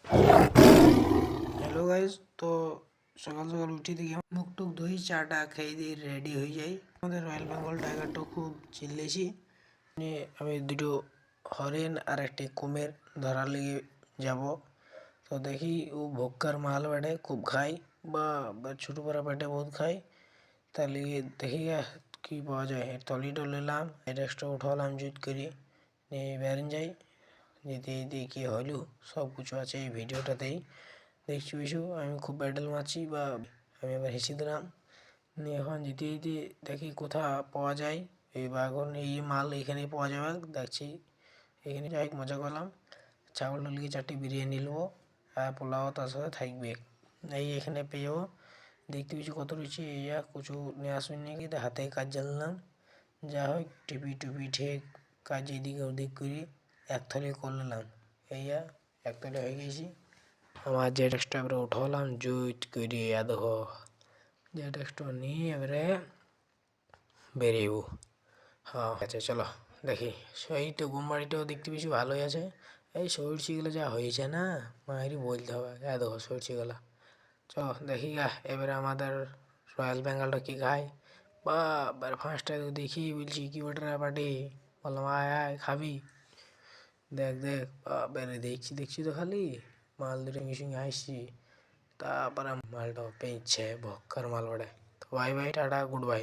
Hello guys, তো সকাল সকাল উঠে দেখি মুখ টুক ধুই, চাটা খেয়ে দিয়ে রেডি হয়ে যাই। আমাদের রয়্যাল বেঙ্গল টাইগারটা খুব চিল্লেছি। আমি দুটো হরিণ আর একটি কুমির ধরার লেগে যাব। তো দেখি ও ভোক্কার মাল বেড়ে খুব খায়, বা ছোটো বড় পেটে বহুত খায়। তাহলে দেখি কি পাওয়া যায়। টলিটো নিলাম, এটা এক্সট্রা উঠালাম জুত করি নিয়ে বেরিয়ে যাই। যেতে যেতে কি হলো সব কিছু আছে এই ভিডিওটাতেই দেখছি। বিশু আমি খুব ব্যাটেল মারছি, বা আমি এবার হেসে দিলাম নিয়ে এখন যেতে যেতে দেখি কোথা পাওয়া যায়। এই এখন এই মাল এখানে পাওয়া যাবে দেখছি। এখানে যাই মজা করলাম, ছাগলটা লিগে 4টি বিরিয়ানি নেবো আর পোলাও তার সাথে থাকবে। এই এখানে পেয়ে যাবো। দেখতে পিছু কত রয়েছে ইয়া কিছু নিয়ে আসবেন নাকি, হাতে কাজ জানলাম। যা হোক টিপি টুপি ঠেক কাজ এদিকে ওদিক করি এক থলে করলাম। এইয়া এক থলে হয়ে গেছি। আমার জেট এক্সট্রা এবারে উঠালাম জুট করে দেখো জেট এক্সট্রা নিয়ে এবারে বেরিয়েবো। হ্যাঁ আচ্ছা চলো দেখি। সেই তো ঘুমবাড়িটাও দেখতে বেশি ভালোই আছে। এই সরষিগুলো যা হয়েছে না মায়েরই বলতে হবে। দেখো সরষিগুলা। চলো দেখি গা এবারে আমাদের রয়্যাল বেঙ্গলটা কি খায়। বা ফার্স্টে দেখি বলছি কি ওটা পাটি, বললাম আয় আয় খাবি। দেখ দেখ বেড়ে দেখছি তো খালি মাল দুটো সঙ্গে আসছি। তারপরে মালটা পেয়েছে ভক্কার মাল ওড়ে। তো bye bye tata good bye.